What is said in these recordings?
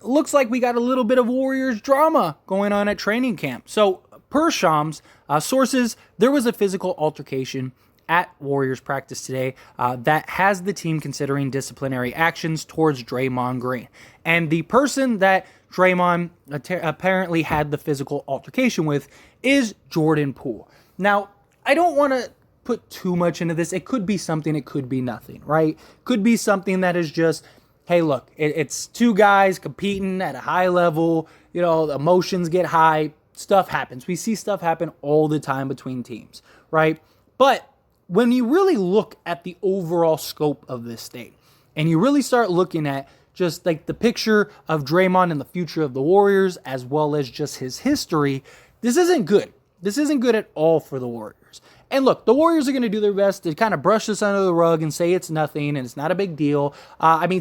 looks like we got a little bit of Warriors drama going on at training camp. So, per Shams, sources, there was a physical altercation at Warriors practice today that has the team considering disciplinary actions towards Draymond Green. And the person that Draymond apparently had the physical altercation with is Jordan Poole. Now, I don't want to put too much into this. It could be something, it could be nothing, right? Could be something that is just, hey, look, it's two guys competing at a high level, the emotions get high, stuff happens. We see stuff happen all the time between teams, right? But when you really look at the overall scope of this thing, and you really start looking at just like the picture of Draymond and the future of the Warriors, as well as just his history, this isn't good. This isn't good at all for the Warriors. And look, the Warriors are going to do their best to kind of brush this under the rug and say it's nothing and it's not a big deal.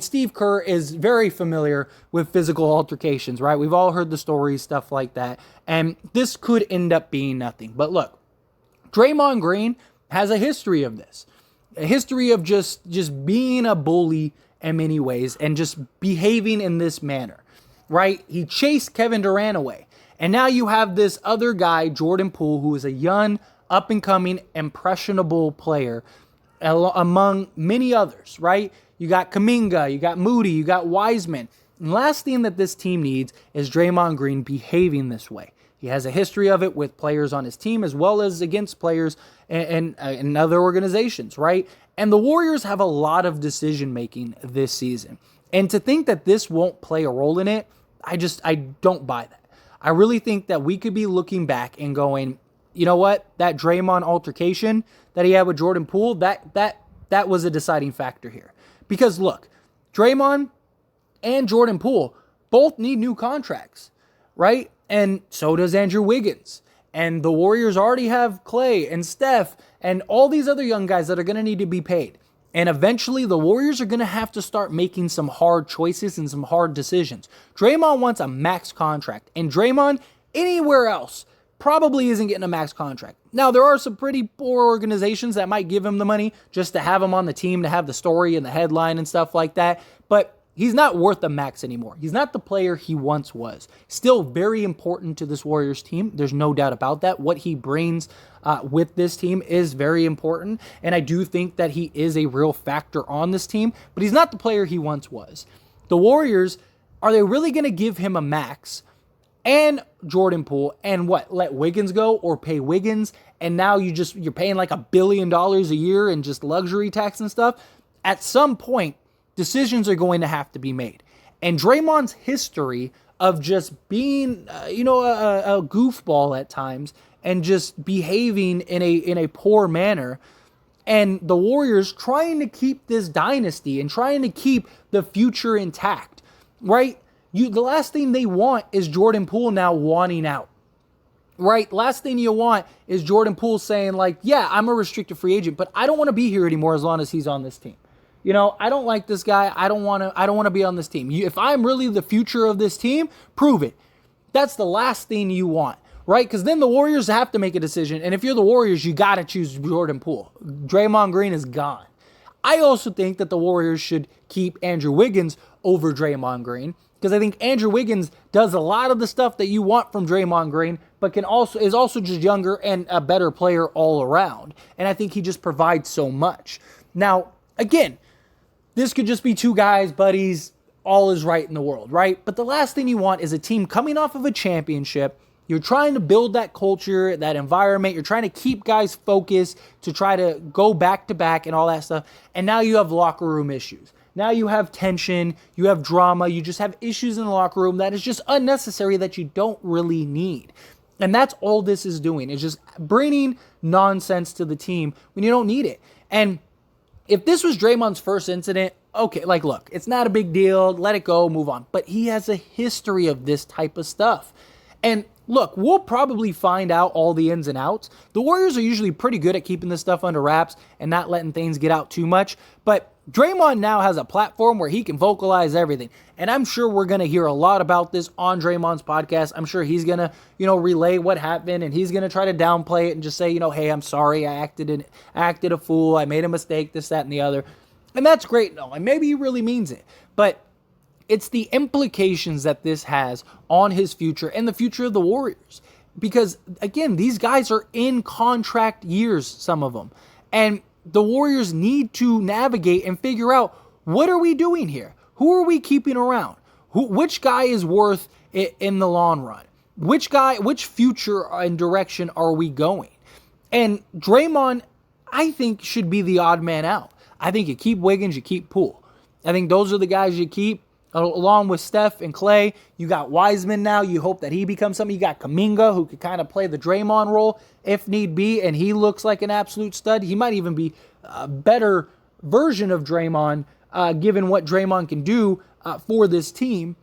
Steve Kerr is very familiar with physical altercations, right? We've all heard the stories, stuff like that. And this could end up being nothing. But look, Draymond Green has a history of this. A history of just being a bully in many ways and just behaving in this manner, right? He chased Kevin Durant away. And now you have this other guy, Jordan Poole, who is a young, up-and-coming, impressionable player among many others, right? You got Kuminga, you got Moody, you got Wiseman. And last thing that this team needs is Draymond Green behaving this way. He has a history of it with players on his team as well as against players in other organizations, right? And the Warriors have a lot of decision-making this season. And to think that this won't play a role in it, I don't buy that. I really think that we could be looking back and going, you know what? That Draymond altercation that he had with Jordan Poole, that was a deciding factor here. Because look, Draymond and Jordan Poole both need new contracts, right? And so does Andrew Wiggins. And the Warriors already have Clay and Steph and all these other young guys that are going to need to be paid. And eventually the Warriors are going to have to start making some hard choices and some hard decisions. Draymond wants a max contract. And Draymond, anywhere else, probably isn't getting a max contract. Now, there are some pretty poor organizations that might give him the money just to have him on the team, to have the story and the headline and stuff like that. But he's not worth the max anymore. He's not the player he once was. Still very important to this Warriors team. There's no doubt about that. What he brings with this team is very important. And I do think that he is a real factor on this team. But he's not the player he once was. The Warriors, are they really going to give him a max and Jordan Poole and let Wiggins go or pay Wiggins? And now you're paying like $1 billion a year in just luxury tax and stuff. At some point, decisions are going to have to be made. And Draymond's history of just being, a goofball at times and just behaving in a poor manner, and the Warriors trying to keep this dynasty and trying to keep the future intact, right? The last thing they want is Jordan Poole now wanting out, right? Last thing you want is Jordan Poole saying like, yeah, I'm a restricted free agent, but I don't want to be here anymore as long as he's on this team. I don't like this guy. I don't want to be on this team. If I'm really the future of this team, prove it. That's the last thing you want, right? Because then the Warriors have to make a decision. And if you're the Warriors, you got to choose Jordan Poole. Draymond Green is gone. I also think that the Warriors should keep Andrew Wiggins over Draymond Green, because I think Andrew Wiggins does a lot of the stuff that you want from Draymond Green, but is also just younger and a better player all around. And I think he just provides so much. Now, again, this could just be two guys, buddies, all is right in the world, right? But the last thing you want is a team coming off of a championship. You're trying to build that culture, that environment. You're trying to keep guys focused to try to go back to back and all that stuff. And now you have locker room issues. Now you have tension, you have drama, you just have issues in the locker room that is just unnecessary that you don't really need. And that's all this is doing. It's just bringing nonsense to the team when you don't need it. And if this was Draymond's first incident, okay, look, it's not a big deal. Let it go, move on. But he has a history of this type of stuff. And look, we'll probably find out all the ins and outs. The Warriors are usually pretty good at keeping this stuff under wraps and not letting things get out too much. But Draymond now has a platform where he can vocalize everything. And I'm sure we're going to hear a lot about this on Draymond's podcast. I'm sure he's going to, relay what happened, and he's going to try to downplay it and just say, hey, I'm sorry, I acted a fool, I made a mistake, this, that, and the other. And that's great, no, and maybe he really means it. But it's the implications that this has on his future and the future of the Warriors. Because, again, these guys are in contract years, some of them. And the Warriors need to navigate and figure out, what are we doing here? Who are we keeping around? Which guy is worth it in the long run? Which future and direction are we going? And Draymond, I think, should be the odd man out. I think you keep Wiggins, you keep Poole. I think those are the guys you keep, along with Steph and Clay. You got Wiseman now. You hope that he becomes something. You got Kuminga, who could kind of play the Draymond role if need be, and he looks like an absolute stud. He might even be a better version of Draymond, given what Draymond can do for this team.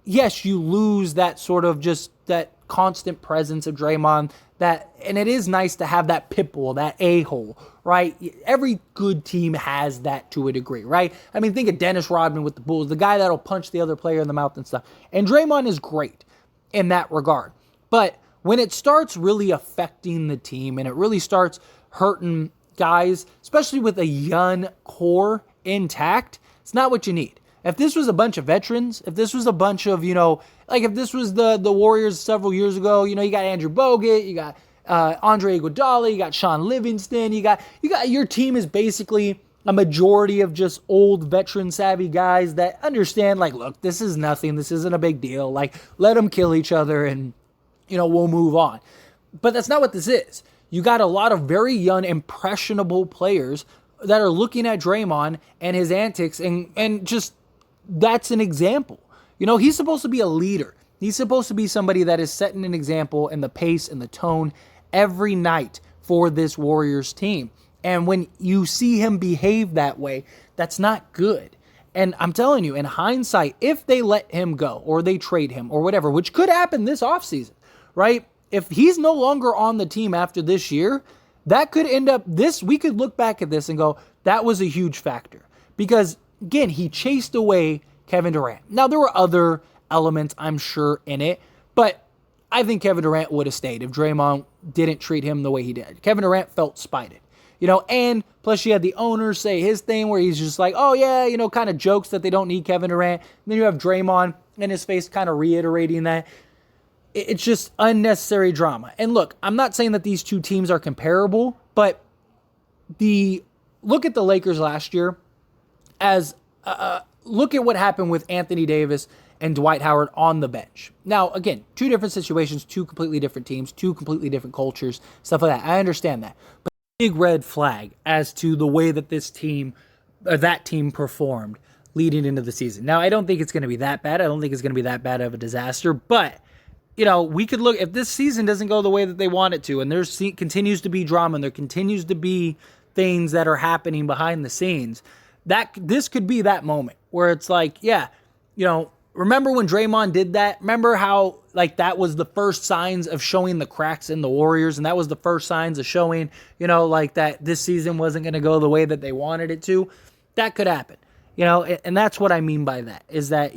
Yes, you lose that sort of just that constant presence of Draymond, and it is nice to have that pit bull, that a-hole, right? Every good team has that to a degree, right? I mean, think of Dennis Rodman with the Bulls, the guy that'll punch the other player in the mouth and stuff. And Draymond is great in that regard. But when it starts really affecting the team and it really starts hurting guys, especially with a young core intact, it's not what you need. If this was a bunch of veterans, if this was a bunch of, if this was the Warriors several years ago, you got Andrew Bogut, you got Andre Iguodala, you got Sean Livingston, you got your team is basically a majority of just old veteran savvy guys that understand, look, this is nothing, this isn't a big deal, let them kill each other and, we'll move on. But that's not what this is. You got a lot of very young, impressionable players that are looking at Draymond and his antics and just, that's an example. He's supposed to be a leader. He's supposed to be somebody that is setting an example in the pace and the tone every night for this Warriors team. And when you see him behave that way, that's not good. And I'm telling you, in hindsight, if they let him go or they trade him or whatever, which could happen this offseason, right? If he's no longer on the team after this year, that could end up we could look back at this and go, that was a huge factor. Because, again, he chased away Kevin Durant. Now, there were other elements, I'm sure, in it, but I think Kevin Durant would have stayed if Draymond didn't treat him the way he did. Kevin Durant felt spited, and plus you had the owner say his thing where he's just like, oh yeah, kind of jokes that they don't need Kevin Durant. And then you have Draymond in his face kind of reiterating that. It's just unnecessary drama. And look, I'm not saying that these two teams are comparable, but look at the Lakers last year as look at what happened with Anthony Davis and Dwight Howard on the bench. Now, again, two different situations, two completely different teams, two completely different cultures, stuff like that. I understand that. But big red flag as to the way that this team, or that team performed leading into the season. Now, I don't think it's going to be that bad. I don't think it's going to be that bad of a disaster. But, we could look, if this season doesn't go the way that they want it to, and there continues to be drama, and there continues to be things that are happening behind the scenes, this could be that moment where it's like, yeah, remember when Draymond did that? Remember how that was the first signs of showing the cracks in the Warriors, and that was the first signs of showing, that this season wasn't going to go the way that they wanted it to? That could happen, and that's what I mean by that, is that,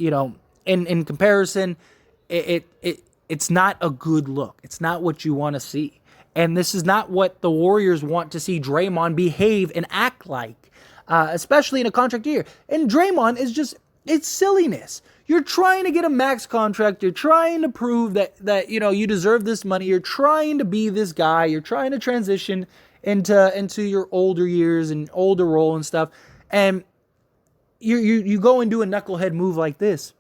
in comparison, it's not a good look. It's not what you want to see. And this is not what the Warriors want to see Draymond behave and act like. Especially in a contract year. And Draymond is just, it's silliness. You're trying to get a max contract. You're trying to prove that you deserve this money. You're trying to be this guy. You're trying to transition into your older years and older role and stuff. And you go and do a knucklehead move like this.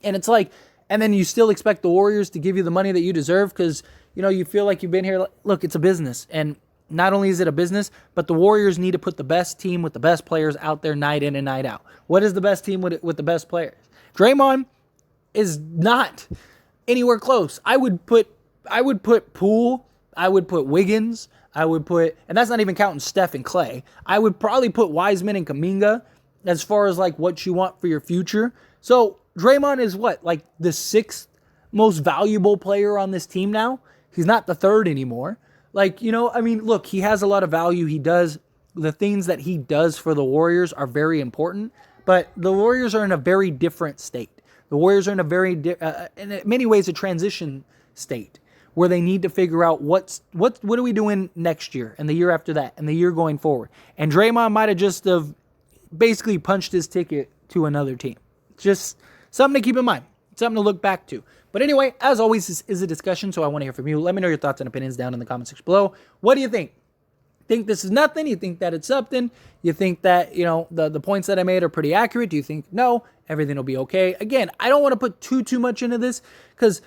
And it's like, and then you still expect the Warriors to give you the money that you deserve because, you feel like you've been here. Look, it's a business. And not only is it a business, but the Warriors need to put the best team with the best players out there night in and night out. What is the best team with the best players? Draymond is not anywhere close. I would put Poole, I would put Wiggins, and that's not even counting Steph and Clay. I would probably put Wiseman and Kuminga as far as what you want for your future. So Draymond is the sixth most valuable player on this team now? He's not the third anymore. Look, he has a lot of value. He does, the things that he does for the Warriors are very important, but the Warriors are in a very different state. The Warriors are in a very, in many ways, a transition state where they need to figure out what are we doing next year and the year after that and the year going forward. And Draymond might have just basically punched his ticket to another team. Just something to keep in mind, something to look back to. But anyway, as always, this is a discussion, so I want to hear from you. Let me know your thoughts and opinions down in the comment section below. What do you think? Think this is nothing? You think that it's something? You think that, the points that I made are pretty accurate? Do you think, no, everything will be okay? Again, I don't want to put too much into this because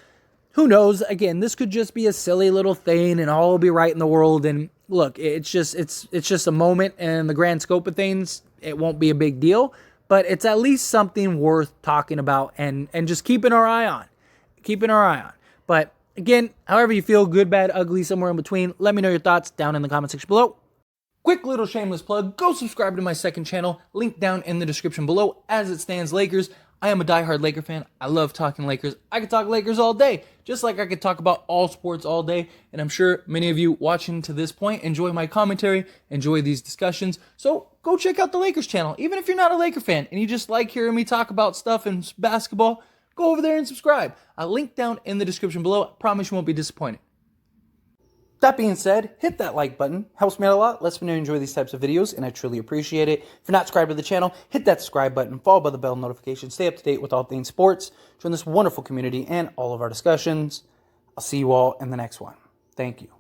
who knows? Again, this could just be a silly little thing and all will be right in the world. And look, it's just a moment, and in the grand scope of things, it won't be a big deal. But it's at least something worth talking about and just keeping our eye on. But again, however you feel, good, bad, ugly, somewhere in between, let me know your thoughts down in the comment section below. Quick little shameless plug, go subscribe to my second channel, link down in the description below. As it stands, Lakers, I am a diehard Laker fan. I love talking Lakers. I could talk Lakers all day, just like I could talk about all sports all day. And I'm sure many of you watching to this point enjoy my commentary, enjoy these discussions. So go check out the Lakers channel. Even if you're not a Laker fan and you just like hearing me talk about stuff in basketball, go over there and subscribe. I'll link down in the description below. I promise you won't be disappointed. That being said, hit that like button. Helps me out a lot. Lets me know you enjoy these types of videos, and I truly appreciate it. If you're not subscribed to the channel, hit that subscribe button, followed by the bell notification. Stay up to date with all things sports. Join this wonderful community and all of our discussions. I'll see you all in the next one. Thank you.